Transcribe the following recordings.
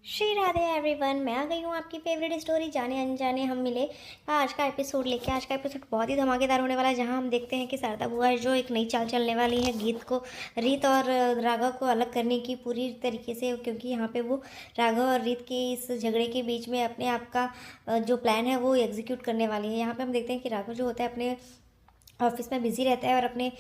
Shri Radhe everyone, मैं आ गई हूँ आपकी फेवरेट स्टोरी जाने अनजाने हम मिले। आज का एपिसोड लेके आज का एपिसोड बहुत ही धमाकेदार होने वाला है, जहाँ हम देखते हैं कि शारदा बुआ जो एक नई चाल चलने वाली है रीत और राघव को अलग करने की पूरी तरीके से, क्योंकि यहाँ पे वो राघव और रीत के इस झगड़े के बीच में अपने आप का जो प्लान है वो एग्जीक्यूट करने वाली है। यहाँ पे हम देखते हैं कि राघव जो होता है अपने ऑफिस में बिजी रहता है और अपने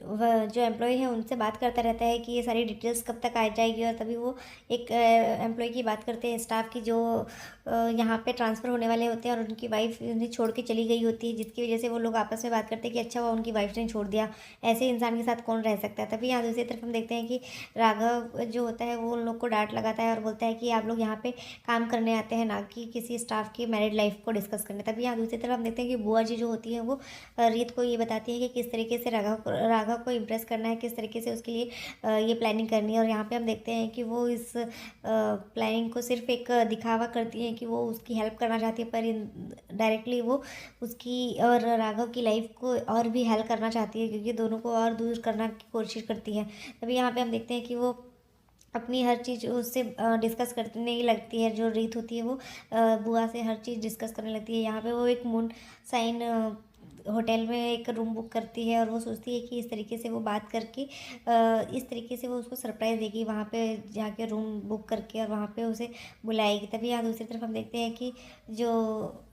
वह जो एम्प्लॉय है उनसे बात करता रहता है कि ये सारी डिटेल्स कब तक आ जाएगी। और तभी वो एक एम्प्लॉय की बात करते हैं, स्टाफ की, जो यहाँ पे ट्रांसफ़र होने वाले होते हैं और उनकी वाइफ उन्हें छोड़ के चली गई होती है, जिसकी वजह से वो लोग आपस में बात करते हैं कि अच्छा हुआ उनकी वाइफ ने छोड़ दिया, ऐसे इंसान के साथ कौन रह सकता है। तभी यहाँ दूसरी तरफ हम देखते हैं कि राघव जो होता है वो उन लोग को डांट लगाता है और बोलता है कि आप लोग यहाँ पे काम करने आते हैं, ना कि किसी स्टाफ की मैरिड लाइफ को डिस्कस करने। तभी यहाँ दूसरी तरफ हम देखते हैं कि बुआ जी जो होती है वो रीत को ये बताती है कि किस तरीके से राघव को इम्प्रेस करना है, किस तरीके से उसके लिए ये प्लानिंग करनी है। और यहाँ पे हम देखते हैं कि वो इस प्लानिंग को सिर्फ एक दिखावा करती है कि वो उसकी हेल्प करना चाहती है, पर डायरेक्टली वो उसकी और राघव की लाइफ को और भी हेल्प करना चाहती है, क्योंकि दोनों को और दूर करना की कोशिश करती है। तभी यहाँ पे हम देखते हैं कि वो अपनी हर चीज़ उससे डिस्कस करने लगती है। जो रीत होती है वो बुआ से हर चीज़ डिस्कस करने लगती है। यहाँ पे वो एक मून साइन होटल में एक रूम बुक करती है और वो सोचती है कि इस तरीके से वो बात करके इस तरीके से वो उसको सरप्राइज़ देगी, वहाँ पे जाके रूम बुक करके और वहाँ पे उसे बुलाएगी। तभी यहाँ दूसरी तरफ हम देखते हैं कि जो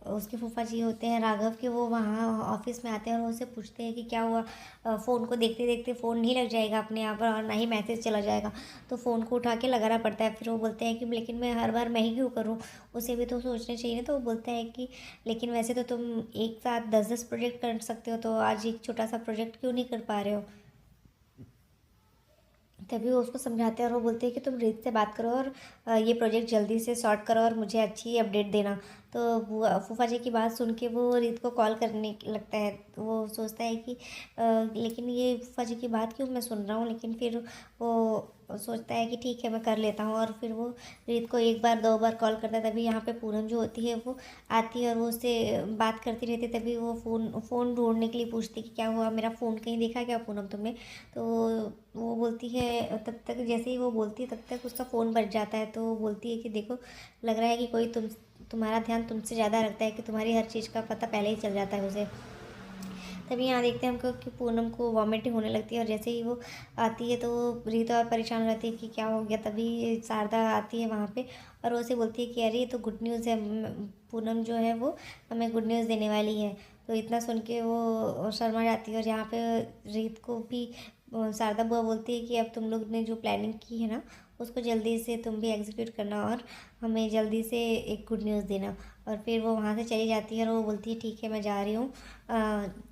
उसके फूफा जी होते हैं राघव के, वो वहाँ ऑफिस में आते हैं और वो उससे पूछते हैं कि क्या हुआ, फ़ोन को देखते देखते फ़ोन नहीं लग जाएगा अपने आप और ना ही मैसेज चला जाएगा, तो फ़ोन को उठा के लगाना पड़ता है। फिर वो बोलते हैं कि लेकिन मैं हर बार मैं ही क्यों करूँ, उसे भी तो सोचना चाहिए ना। तो वो बोलता है कि लेकिन वैसे तो तुम एक साथ 10-10 प्रोजेक्ट कर सकते हो, तो आज एक छोटा सा प्रोजेक्ट क्यों नहीं कर पा रहे हो। तभी वो उसको समझाते हैं और वो बोलते हैं कि तुम रीत से बात करो और ये प्रोजेक्ट जल्दी से सॉर्ट करो और मुझे अच्छी अपडेट देना। तो फूफा जी की बात सुन के वो रीत को कॉल करने लगता है। तो वो सोचता है कि लेकिन ये फूफा जी की बात क्यों मैं सुन रहा हूँ, लेकिन फिर वो सोचता है कि ठीक है मैं कर लेता हूँ। और फिर वो रीत को एक बार 2 बार कॉल करता है। तभी यहाँ पे पूनम जो होती है वो आती है और वो उससे बात करती रहती है। तभी वो फ़ोन ढूंढने के लिए पूछती है कि क्या हुआ, मेरा फ़ोन कहीं देखा क्या पूनम तुमने। तो वो बोलती है, तब तक जैसे ही वो बोलती है तब तक उसका फ़ोन बज जाता है। तो वो बोलती है कि देखो, लग रहा है कि कोई तुम्हारा ध्यान तुमसे ज़्यादा रखता है, कि तुम्हारी हर चीज़ का पता पहले ही चल जाता है उसे। तभी यहाँ देखते हैं हमको कि पूनम को वॉमिटिंग होने लगती है और जैसे ही वो आती है तो रीता और परेशान रहती है कि क्या हो गया। तभी शारदा आती है वहाँ पे और वो उसे बोलती है कि अरे ये तो गुड न्यूज़ है, पूनम जो है वो हमें गुड न्यूज़ देने वाली है। तो इतना सुन के वो शर्मा जाती है और यहाँ पे रीत को भी शारदा बुआ बोलती है कि अब तुम लोग ने जो प्लानिंग की है ना, उसको जल्दी से तुम भी एग्जीक्यूट करना और हमें जल्दी से एक गुड न्यूज़ देना। और फिर वो वहाँ से चली जाती है और वो बोलती है ठीक है मैं जा रही हूँ।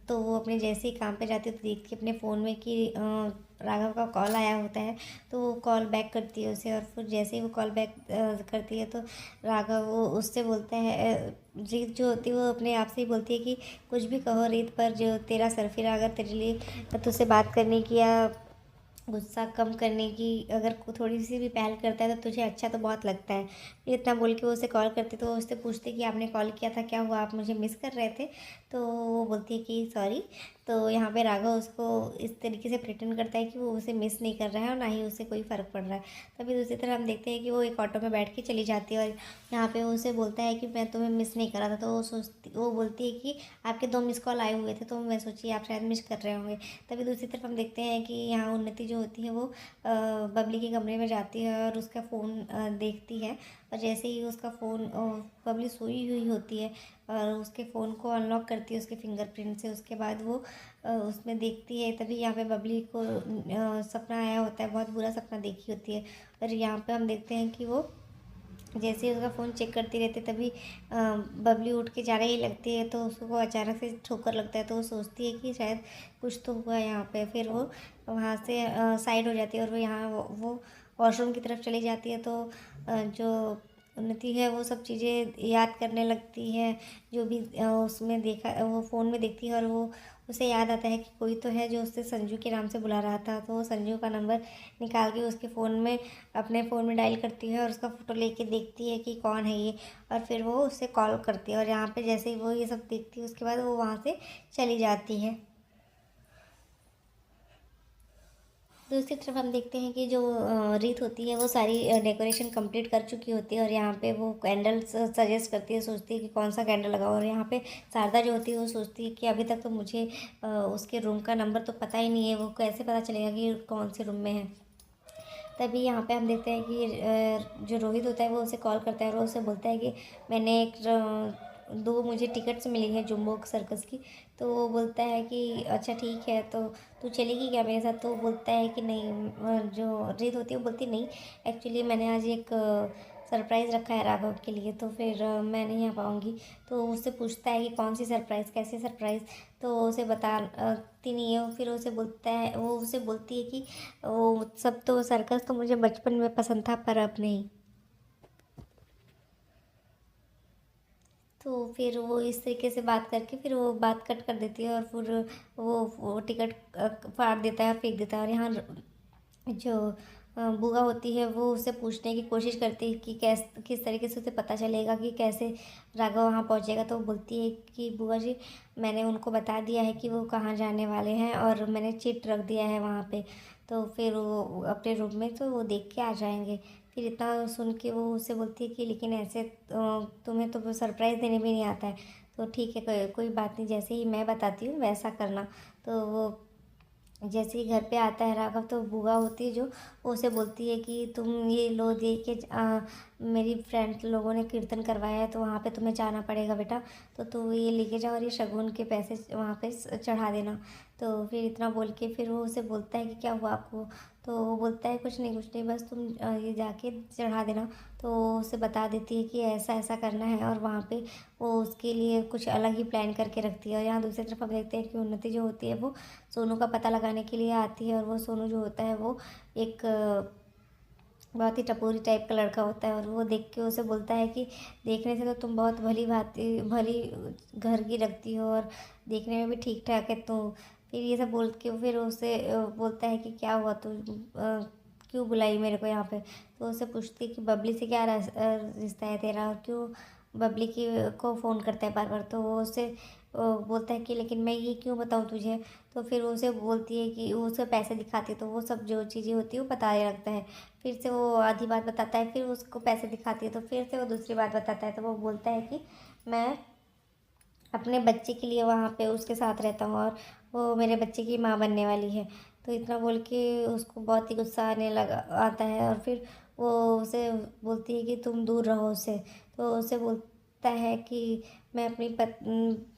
तो वो अपने जैसे ही काम पे जाती है तो देखती है अपने फ़ोन में कि राघव का कॉल आया होता है। तो वो कॉल बैक करती है उसे और फिर जैसे ही वो कॉल बैक करती है तो राघव वो उससे बोलता है, रीत जो होती है वो अपने आप से ही बोलती है कि कुछ भी कहो रीत, पर जो तेरा सरफिरा अगर तेरे लिए तुझसे बात करने की या गुस्सा कम करने की अगर थोड़ी सी भी पहल करता है तो तुझे अच्छा तो बहुत लगता है। फिर इतना बोल के वो उसे कॉल करती तो वो उससे पूछती कि आपने कॉल किया था, क्या हुआ, आप मुझे मिस कर रहे थे। तो वो बोलती है कि सॉरी। तो यहाँ पे राघव उसको इस तरीके से प्रिटेंड करता है कि वो उसे मिस नहीं कर रहा है और ना ही उसे कोई फ़र्क पड़ रहा है। तभी दूसरी तरफ हम देखते हैं कि वो एक ऑटो में बैठ के चली जाती है और यहाँ पे वो उसे बोलता है कि मैं तुम्हें मिस नहीं कर रहा था। तो वो बोलती है कि आपके 2 मिस कॉल आए हुए थे, तो मैं सोची आप शायद मिस कर रहे होंगे। तभी दूसरी तरफ हम देखते हैं कि यहाँ उन्नति जो होती है वो बबली के कमरे में जाती है और उसका फ़ोन देखती है। और जैसे ही उसका फ़ोन बबली सोई हुई होती है और उसके फ़ोन को अनलॉक करती है उसके फिंगरप्रिंट से। उसके बाद वो उसमें देखती है। तभी यहाँ पे बबली को सपना आया होता है, बहुत बुरा सपना देखी होती है। और यहाँ पे हम देखते हैं कि वो जैसे ही उसका फ़ोन चेक करती रहती है तभी बबली उठ के जाने ही लगती है। तो उसको अचानक से ठोकर लगता है तो वो सोचती है कि शायद कुछ तो हुआ है यहाँ पे। फिर वो वहाँ से साइड हो जाती है और वो यहाँ वो वॉशरूम की तरफ चली जाती है। तो जो उन्नति है वो सब चीज़ें याद करने लगती है, जो भी उसमें देखा वो फ़ोन में देखती है। और वो उसे याद आता है कि कोई तो है जो उससे संजू के नाम से बुला रहा था। तो वो संजू का नंबर निकाल के उसके फ़ोन में अपने फ़ोन में डायल करती है और उसका फ़ोटो लेके देखती है कि कौन है ये। और फिर वो उससे कॉल करती है और यहाँ पे जैसे ही वो ये सब देखती है उसके बाद वो वहाँ से चली जाती है। दूसरी तरफ हम देखते हैं कि जो रीत होती है वो सारी डेकोरेशन कंप्लीट कर चुकी होती है, और यहाँ पे वो कैंडल्स सजेस्ट करती है, सोचती है कि कौन सा कैंडल लगाओ। और यहाँ पे शारदा जो होती है वो सोचती है कि अभी तक तो मुझे उसके रूम का नंबर तो पता ही नहीं है, वो कैसे पता चलेगा कि कौन से रूम में है। तभी यहाँ पे हम देखते हैं कि जो रोहित होता है वो उसे कॉल करता है और उसे बोलता है कि मैंने एक दो मुझे टिकट्स मिली हैं जुम्बो सर्कस की। तो वो बोलता है कि अच्छा ठीक है, तो तू चलेगी क्या मेरे साथ? तो वो बोलता है कि नहीं, जो रीत होती है वो बोलती नहीं, एक्चुअली मैंने आज एक सरप्राइज़ रखा है राघव के लिए, तो फिर मैं नहीं आ पाऊँगी। तो उससे पूछता है कि कौन सी सरप्राइज़, कैसे सरप्राइज़? तो उसे बताती नहीं है। फिर उसे बोलता है, वो उसे बोलती है कि वो सब तो सर्कस तो मुझे बचपन में पसंद था पर अब नहीं। तो फिर वो इस तरीके से बात करके फिर वो बात कट कर देती है, और फिर वो टिकट फाड़ देता है, फेंक देता है। और यहाँ जो बुआ होती है वो उससे पूछने की कोशिश करती है कि किस तरीके से उसे पता चलेगा कि कैसे राघव वहाँ पहुँचेगा। तो वो बोलती है कि बुआ जी, मैंने उनको बता दिया है कि वो कहाँ जाने वाले हैं, और मैंने चिट रख दिया है वहाँ पे, तो फिर वो अपने रूम में तो वो देख के आ जाएंगे। फिर इतना सुन के वो उससे बोलती है कि लेकिन ऐसे तुम्हें तो सरप्राइज़ देने भी नहीं आता है। तो ठीक है, कोई बात नहीं, जैसे ही मैं बताती हूँ वैसा करना। तो वो जैसे ही घर पे आता है राघव, तो बुआ होती है जो, वो उसे बोलती है कि तुम ये लो, दे के मेरी फ्रेंड लोगों ने कीर्तन करवाया है तो वहाँ पे तुम्हें जाना पड़ेगा बेटा, तो तू ये लेके जाओ और ये शगुन के पैसे वहाँ पे चढ़ा देना। तो फिर इतना बोल के फिर वो उसे बोलता है कि क्या हुआ आपको? तो वो बोलता है कुछ नहीं कुछ नहीं, बस तुम ये जाके चढ़ा देना। तो वो उसे बता देती है कि ऐसा ऐसा करना है, और वहाँ पे वो उसके लिए कुछ अलग ही प्लान करके रखती है। और यहाँ दूसरी तरफ हम देखते हैं कि उन्नति जो होती है वो सोनू का पता लगाने के लिए आती है। और वो सोनू जो होता है वो एक बहुत ही टपोरी टाइप का लड़का होता है, और वो देख के उसे बोलता है कि देखने से तो तुम बहुत भली भांति भली घर की लगती हो, और देखने में भी ठीक ठाक है। तो फिर ये सब बोल के फिर उसे बोलता है कि क्या हुआ, तू क्यों बुलाई मेरे को यहाँ पे? तो उससे पूछती है कि बबली से क्या रिश्ता है तेरा, और क्यों बबली की को फ़ोन करता है बार बार? तो वो उससे बोलता है कि लेकिन मैं ये क्यों बताऊँ तुझे? तो फिर वो उसे बोलती है कि वो उसे पैसे दिखाती है, तो वो सब जो चीज़ें होती है वो बताने लगता है। फिर से वो आधी बात बताता है, फिर उसको पैसे दिखाती है, तो फिर से वो दूसरी बात बताता है। तो वो बोलता है कि मैं अपने बच्चे के लिए वहाँ पे उसके साथ रहता हूँ, और वो मेरे बच्चे की माँ बनने वाली है। तो इतना बोल के उसको बहुत ही गुस्सा आने लगा आता है, और फिर वो उसे बोलती है कि तुम दूर रहो उससे। तो उसे बोलता है कि मैं अपनी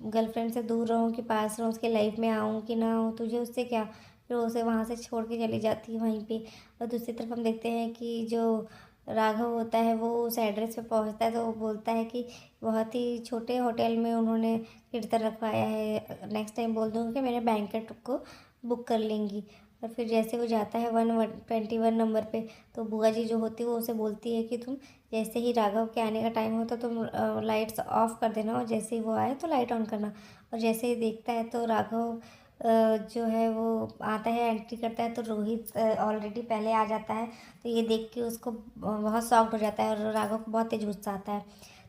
गर्लफ्रेंड से दूर रहूँ कि पास रहूँ, उसके लाइफ में आऊँ कि ना आऊँ, तुझे उससे क्या? फिर उसे वहाँ से छोड़ के चली जाती है वहीं पे। और दूसरी तरफ हम देखते हैं कि जो राघव होता है वो उस एड्रेस पे पहुँचता है, तो वो बोलता है कि बहुत ही छोटे होटल में उन्होंने कीर्तन रखवाया है, नेक्स्ट टाइम बोल दूँगी कि मेरे बैंकेट को बुक कर लेंगी। और फिर जैसे वो जाता है 121 नंबर पे, तो बुआ जी जो होती है वो उसे बोलती है कि तुम जैसे ही राघव के आने का टाइम हो तो तुम लाइट्स ऑफ कर देना, और जैसे ही वो आए तो लाइट ऑन करना। और जैसे ही देखता है तो राघव जो है वो आता है, एंट्री करता है, तो रोहित ऑलरेडी पहले आ जाता है। तो ये देख के उसको बहुत शॉक्ड हो जाता है, और राघव को बहुत तेज गुस्सा आता है।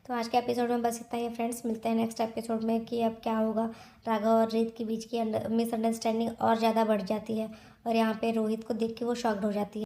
तो आज के एपिसोड में बस इतना ही है फ्रेंड्स, मिलते हैं नेक्स्ट एपिसोड में कि अब क्या होगा। राघव और रीत के बीच की मिसअंडरस्टैंडिंग और ज़्यादा बढ़ जाती है, और यहाँ पे रोहित को देख के वो शॉक्ड हो जाती है।